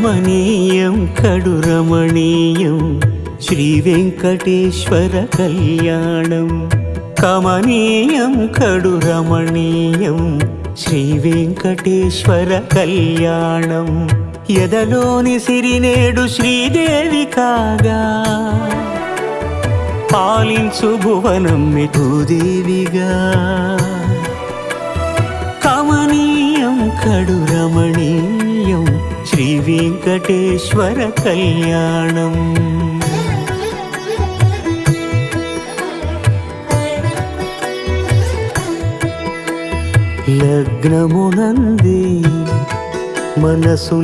కమనీయం కడు రమణీయం శ్రీ వెంకటేశ్వర కళ్యాణం. కమనీయం కడు రమణీయం శ్రీ వెంకటేశ్వర కళ్యాణం. ఎదలోని సిరినేడు శ్రీదేవి కాగా పాలించు భువనం భూదేవిగా. కమనీయం కడు రమణీయం శ్రీ వెంకటేశ్వర కళ్యాణం. లగ్నమునందే మనసు